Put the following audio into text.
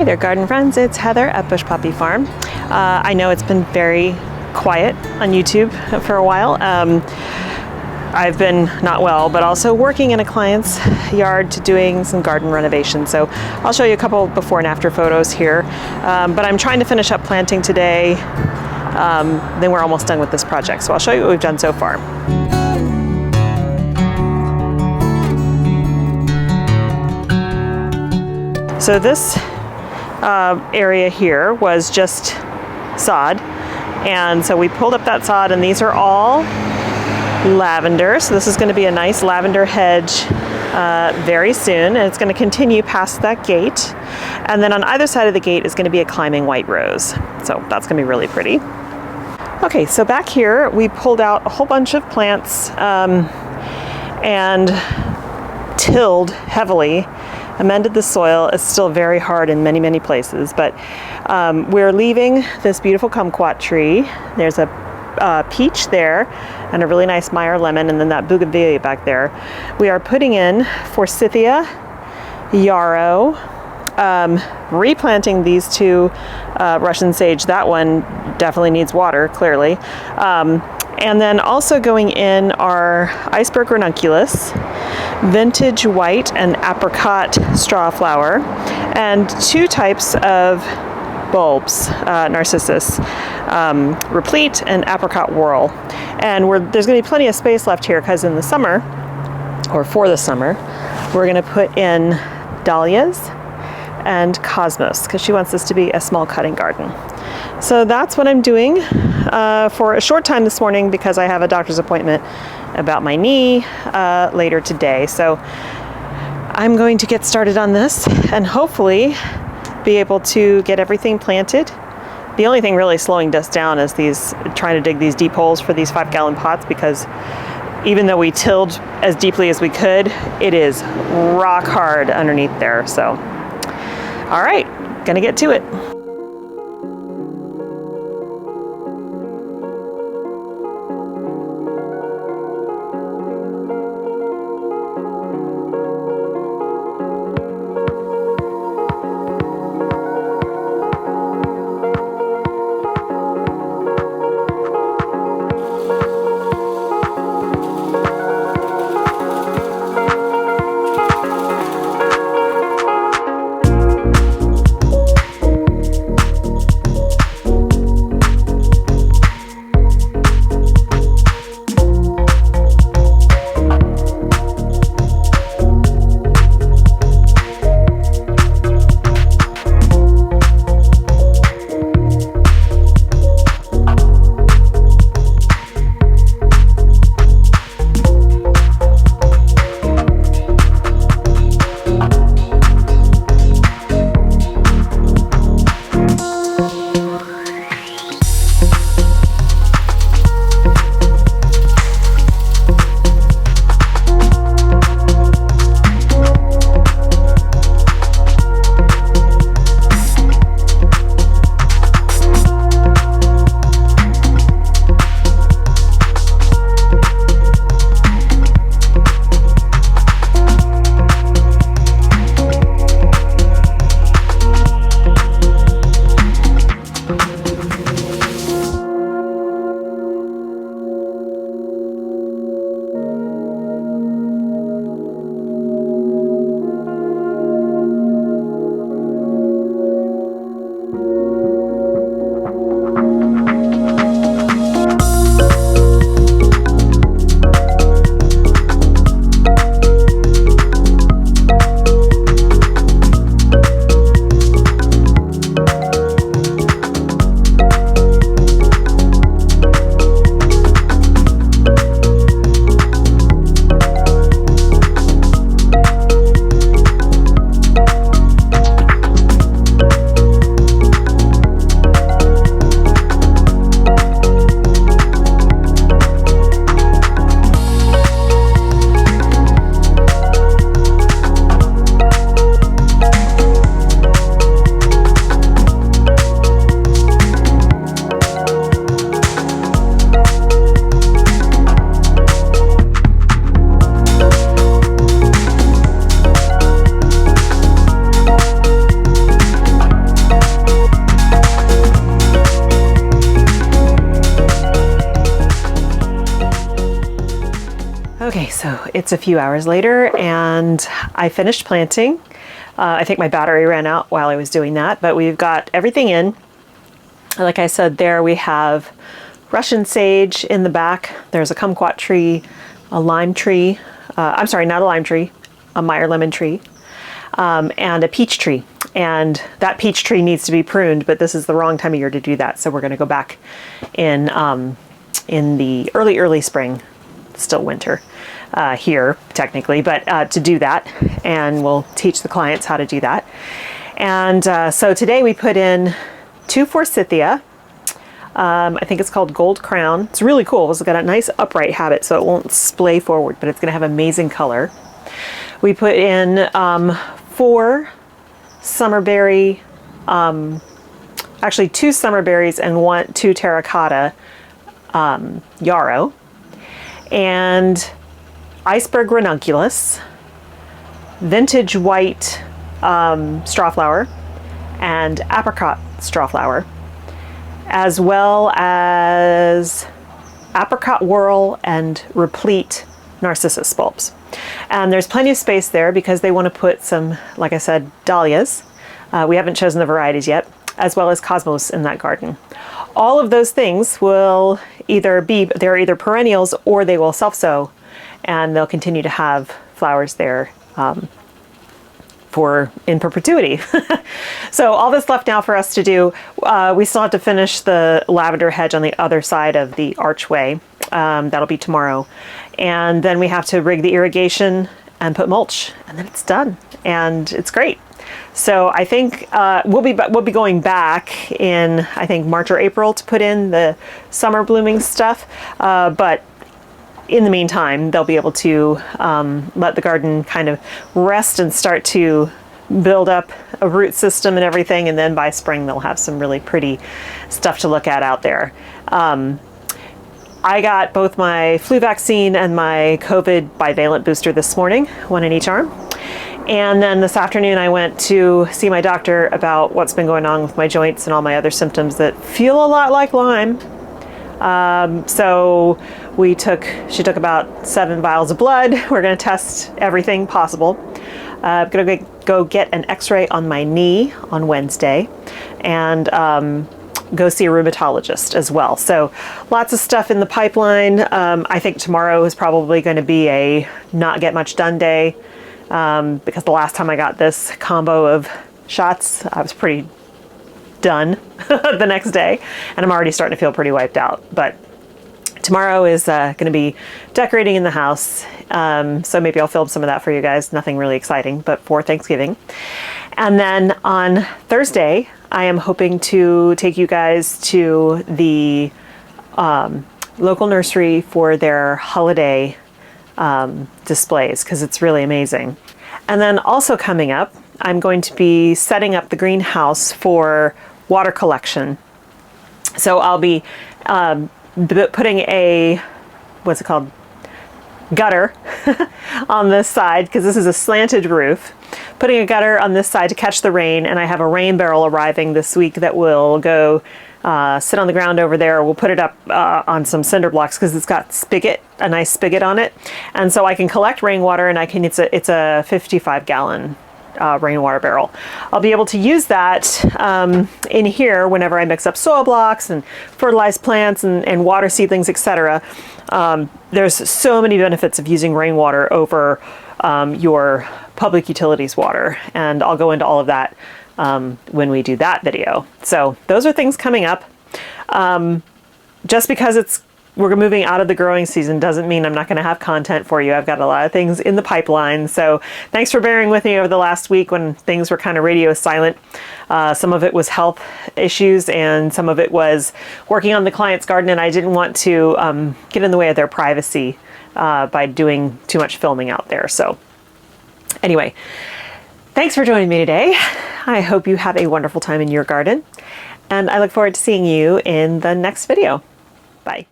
Hey there, garden friends. It's Heather at Bush Poppy Farm. I know it's been very quiet on YouTube for a while. I've been not well, but also working in a client's yard to doing some garden renovation. So I'll show you a couple before and after photos here. But I'm trying to finish up planting today. Then we're almost done with this project. So I'll show you what we've done so far. So this area here was just sod, and so we pulled up that sod, and these are all lavender. So this is going to be a nice lavender hedge very soon, and it's going to continue past that gate, and then on either side of the gate is going to be a climbing white rose. So that's going to be really pretty. Okay, so back here we pulled out a whole bunch of plants and tilled heavily. Amended the soil. It's still very hard in many places, but we're leaving this beautiful kumquat tree. There's a peach there and a really nice Meyer lemon, and then that bougainvillea back there. We are putting in forsythia, yarrow, replanting these two Russian sage. That one definitely needs water, clearly. And then also going in our iceberg ranunculus, vintage white and apricot straw flower, and two types of bulbs, narcissus, replete and apricot whorl. And there's going to be plenty of space left here because in the summer, or for the summer, we're going to put in dahlias and cosmos because she wants this to be a small cutting garden. So that's what I'm doing for a short time this morning because I have a doctor's appointment about my knee later today. So I'm going to get started on this and hopefully be able to get everything planted. The only thing really slowing us down is trying to dig these deep holes for these 5-gallon pots, because even though we tilled as deeply as we could, it is rock hard underneath there. So, all right, gonna get to it. So it's a few hours later and I finished planting. I think my battery ran out while I was doing that, but we've got everything in. Like I said, there we have Russian sage in the back. There's a kumquat tree, a lime tree. I'm sorry, not a lime tree, a Meyer lemon tree, and a peach tree. And that peach tree needs to be pruned, but this is the wrong time of year to do that. So we're going to go back in the early spring, still winter here technically, but to do that, and we'll teach the clients how to do that. And so today we put in 2 forsythia. I think it's called Gold Crown. It's really cool. It's got a nice upright habit, so it won't splay forward, but it's going to have amazing color. We put in 4 summerberry, actually 2 summerberries and 2 terracotta yarrow, and iceberg ranunculus, vintage white strawflower, and apricot strawflower, as well as apricot whorl and replete narcissus bulbs. And there's plenty of space there because they want to put some, like I said, dahlias. We haven't chosen the varieties yet, as well as cosmos in that garden. All of those things will they're either perennials or they will self-sow, and they'll continue to have flowers there in perpetuity. So all that's left now for us to do, we still have to finish the lavender hedge on the other side of the archway. That'll be tomorrow. And then we have to rig the irrigation and put mulch, and then it's done. And it's great. So I think we'll be going back in, I think, March or April to put in the summer blooming stuff. But in the meantime, they'll be able to let the garden kind of rest and start to build up a root system and everything. And then by spring, they'll have some really pretty stuff to look at out there. I got both my flu vaccine and my COVID bivalent booster this morning, 1 in each arm. And then this afternoon I went to see my doctor about what's been going on with my joints and all my other symptoms that feel a lot like Lyme. So she took about 7 vials of blood. We're going to test everything possible. I'm going to go get an x-ray on my knee on Wednesday, and go see a rheumatologist as well. So lots of stuff in the pipeline. I think tomorrow is probably going to be a not get much done day, because the last time I got this combo of shots, I was pretty done the next day, and I'm already starting to feel pretty wiped out. But tomorrow is going to be decorating in the house, so maybe I'll film some of that for you guys. Nothing really exciting, but for Thanksgiving. And then on Thursday, I am hoping to take you guys to the local nursery for their holiday displays, because it's really amazing. And then also coming up, I'm going to be setting up the greenhouse for water collection. So I'll be putting a, what's it called, gutter on this side, because this is a slanted roof, putting a gutter on this side to catch the rain. And I have a rain barrel arriving this week that will go sit on the ground over there. We'll put it up on some cinder blocks because it's got a nice spigot on it, and so I can collect rainwater, and it's a 55-gallon rainwater barrel. I'll be able to use that in here whenever I mix up soil blocks and fertilize plants and water seedlings, etc. There's so many benefits of using rainwater over your public utilities water, and I'll go into all of that when we do that video. So those are things coming up. Just because we're moving out of the growing season doesn't mean I'm not going to have content for you. I've got a lot of things in the pipeline. So thanks for bearing with me over the last week when things were kind of radio silent. Some of it was health issues, and some of it was working on the client's garden, and I didn't want to get in the way of their privacy by doing too much filming out there. So anyway, thanks for joining me today. I hope you have a wonderful time in your garden, and I look forward to seeing you in the next video. Bye.